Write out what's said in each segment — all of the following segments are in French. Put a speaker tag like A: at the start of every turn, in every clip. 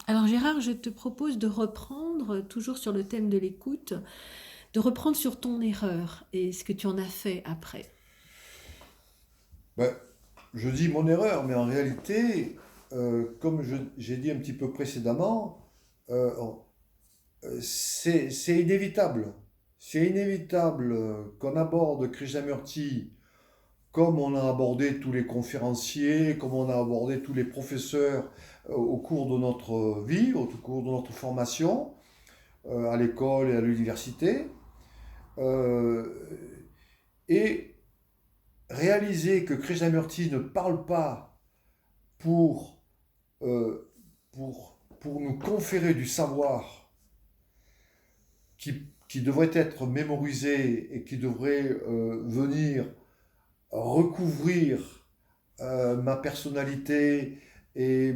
A: Alors Gérard, je te propose de reprendre, toujours sur le thème de l'écoute, de reprendre sur ton erreur et ce que tu en as fait après.
B: Ben, je dis mon erreur, mais en réalité, comme j'ai dit un petit peu précédemment, euh, c'est inévitable. C'est inévitable qu'on aborde Krishnamurti comme on a abordé tous les conférenciers, comme on a abordé tous les professeurs au cours de notre vie, au cours de notre formation, à l'école et à l'université. Euh, et réaliser que Krishnamurti ne parle pas pour, euh, pour nous conférer du savoir qui devrait être mémorisé et qui devrait venir recouvrir ma personnalité et,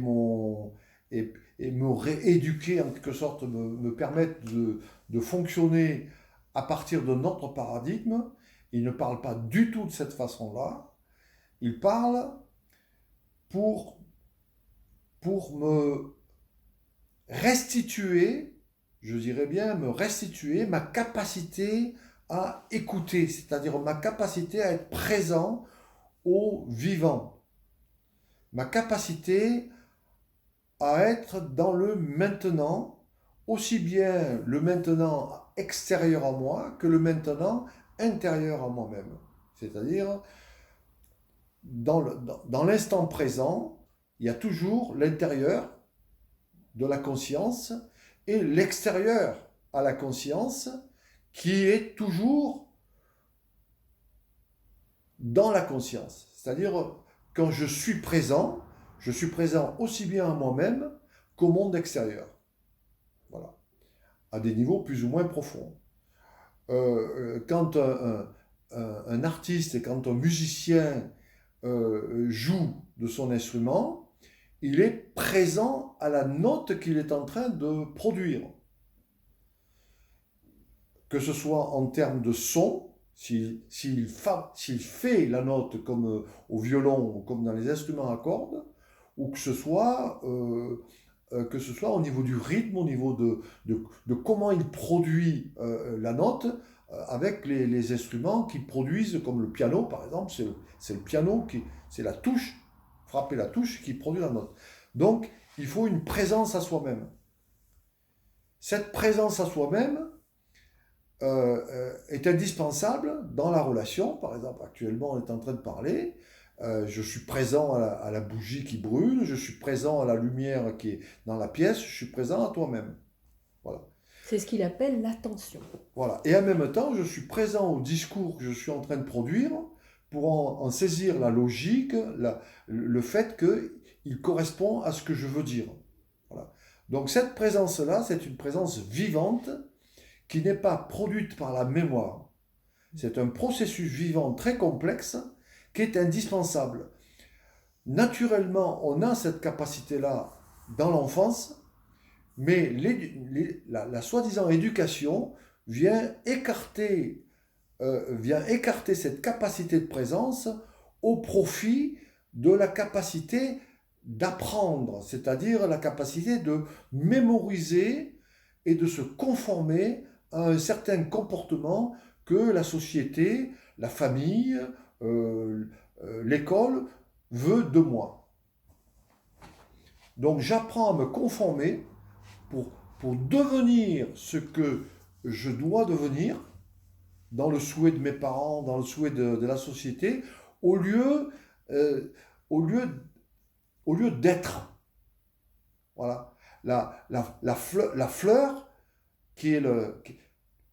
B: et me rééduquer, en quelque sorte, me permettre de fonctionner à partir de notre paradigme. Il ne parle pas du tout de cette façon-là. Il parle pour, pour me restituer, je dirais bien, me restituer ma capacité à écouter, c'est-à-dire ma capacité à être présent au vivant, ma capacité à être dans le maintenant, aussi bien le maintenant extérieur à moi que le maintenant intérieur à moi-même. C'est-à-dire, dans l'instant présent, il y a toujours l'intérieur de la conscience et l'extérieur à la conscience qui est toujours dans la conscience. C'est-à-dire, quand je suis présent aussi bien à moi-même qu'au monde extérieur. Voilà. À des niveaux plus ou moins profonds. Quand un artiste et quand un musicien joue de son instrument, il est présent à la note qu'il est en train de produire. Que ce soit en termes de son, s'il fait la note comme au violon ou comme dans les instruments à cordes, ou que ce soit au niveau du rythme, au niveau de comment il produit la note avec les instruments qui produisent, comme le piano par exemple, c'est le piano, c'est la touche, frapper la touche qui produit la note. Donc il faut une présence à soi-même. Cette présence à soi-même, est indispensable dans la relation. Par exemple, actuellement, on est en train de parler. Je suis présent à la bougie qui brûle, je suis présent à la lumière qui est dans la pièce, je suis présent à toi-même. Voilà.
A: C'est ce qu'il appelle l'attention.
B: Voilà. Et en même temps, je suis présent au discours que je suis en train de produire pour en saisir la logique, le fait qu'il correspond à ce que je veux dire. Voilà. Donc cette présence-là, c'est une présence vivante qui n'est pas produite par la mémoire. C'est un processus vivant très complexe qui est indispensable. Naturellement, on a cette capacité-là dans l'enfance, mais la soi-disant éducation vient écarter cette capacité de présence au profit de la capacité d'apprendre, c'est-à-dire la capacité de mémoriser et de se conformer à un certain comportement que la société, la famille, euh, l'école veut de moi. Donc j'apprends à me conformer pour, pour devenir ce que je dois devenir dans le souhait de mes parents, dans le souhait de la société, au lieu, euh, au lieu, au lieu d'être. Voilà. La fleur qui est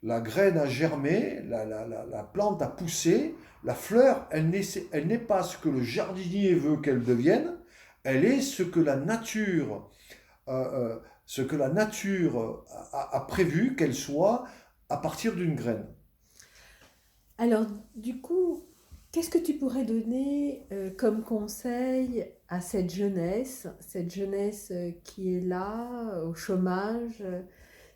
B: la graine a germé, la plante a poussé, la fleur, elle n'est pas ce que le jardinier veut qu'elle devienne, elle est ce que la nature a prévu qu'elle soit à partir d'une graine.
A: Alors, du coup, qu'est-ce que tu pourrais donner comme conseil à cette jeunesse qui est là, au chômage,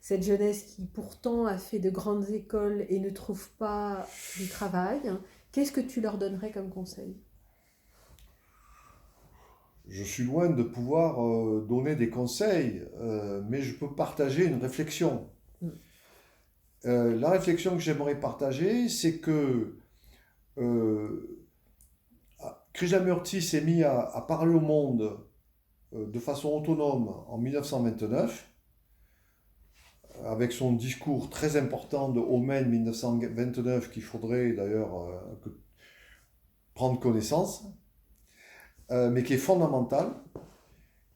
A: cette jeunesse qui pourtant a fait de grandes écoles et ne trouve pas du travail? Qu'est-ce que tu leur donnerais comme conseil?
B: je suis loin de pouvoir donner des conseils, mais je peux partager une réflexion.
A: Mm.
B: La réflexion que j'aimerais partager, c'est que Krishnamurti s'est mis à parler au monde de façon autonome en 1929, avec son discours très important de Omen 1929, qu'il faudrait d'ailleurs prendre connaissance, mais qui est fondamental.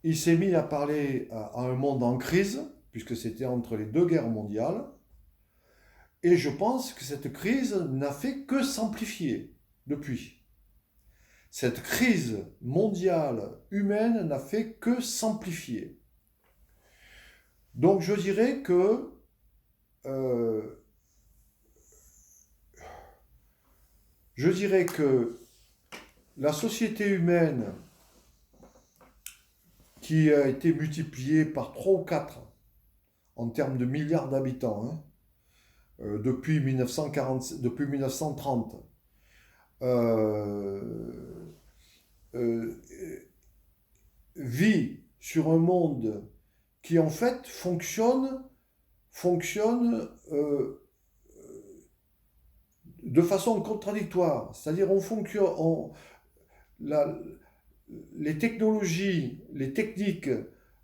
B: Il s'est mis à parler à un monde en crise, puisque c'était entre les deux guerres mondiales, et je pense que cette crise n'a fait que s'amplifier depuis. Cette crise mondiale humaine n'a fait que s'amplifier. Donc je dirais que la société humaine, qui a été multipliée par 3 ou 4 en termes de milliards d'habitants, depuis 1930, vit sur un monde qui en fait fonctionne de façon contradictoire. C'est-à-dire les technologies, les techniques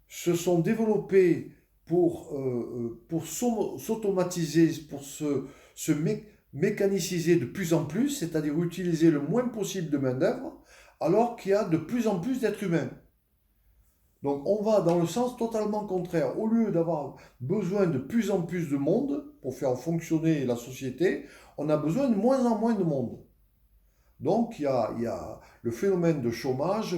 B: se sont développées pour s'automatiser, pour se mécaniciser de plus en plus, c'est-à-dire utiliser le moins possible de main-d'œuvre, alors qu'il y a de plus en plus d'êtres humains. Donc on va dans le sens totalement contraire. Au lieu d'avoir besoin de plus en plus de monde pour faire fonctionner la société, on a besoin de moins en moins de monde. Donc le phénomène de chômage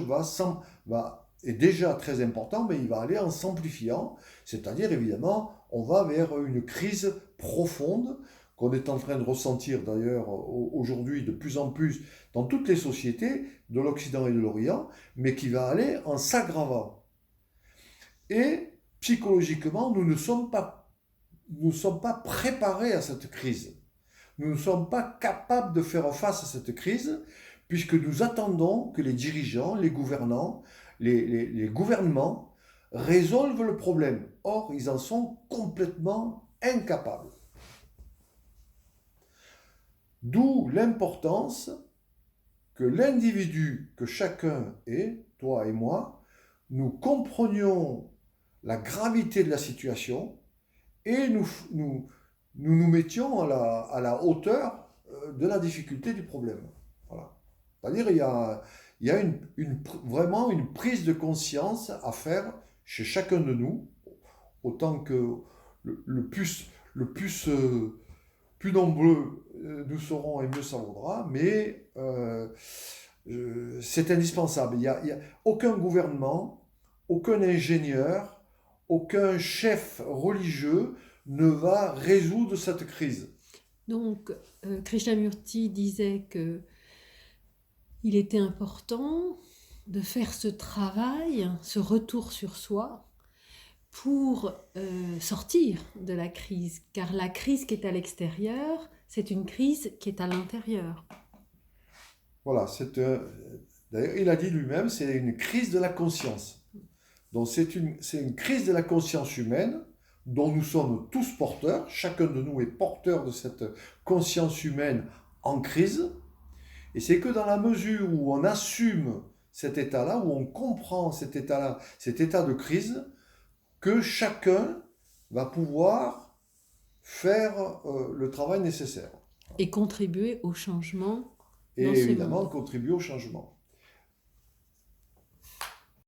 B: est déjà très important, mais il va aller en s'amplifiant. C'est-à-dire, évidemment, on va vers une crise profonde qu'on est en train de ressentir d'ailleurs aujourd'hui de plus en plus dans toutes les sociétés de l'Occident et de l'Orient, mais qui va aller en s'aggravant. Et psychologiquement, nous ne sommes pas préparés à cette crise. Nous ne sommes pas capables de faire face à cette crise, puisque nous attendons que les dirigeants, les gouvernants, les gouvernements résolvent le problème. Or, ils en sont complètement incapables. D'où l'importance que l'individu, que chacun est, toi et moi, nous comprenions la gravité de la situation et nous mettions à la hauteur de la difficulté du problème. Voilà. C'est-à-dire il y a vraiment une prise de conscience à faire chez chacun de nous, autant que plus nombreux nous serons et mieux ça vaudra, mais c'est indispensable. Il y a aucun gouvernement, aucun ingénieur, aucun chef religieux ne va résoudre cette crise.
A: Donc, Krishnamurti disait que il était important de faire ce travail, ce retour sur soi, pour sortir de la crise. Car la crise qui est à l'extérieur, c'est une crise qui est à l'intérieur.
B: Voilà, d'ailleurs, il a dit lui-même, c'est une crise de la conscience. Donc, c'est une crise de la conscience humaine dont nous sommes tous porteurs. Chacun de nous est porteur de cette conscience humaine en crise. Et c'est que dans la mesure où on assume cet état-là, où on comprend cet état-là, cet état de crise, que chacun va pouvoir faire le travail nécessaire.
A: Et contribuer au changement.
B: Et évidemment contribuer au changement.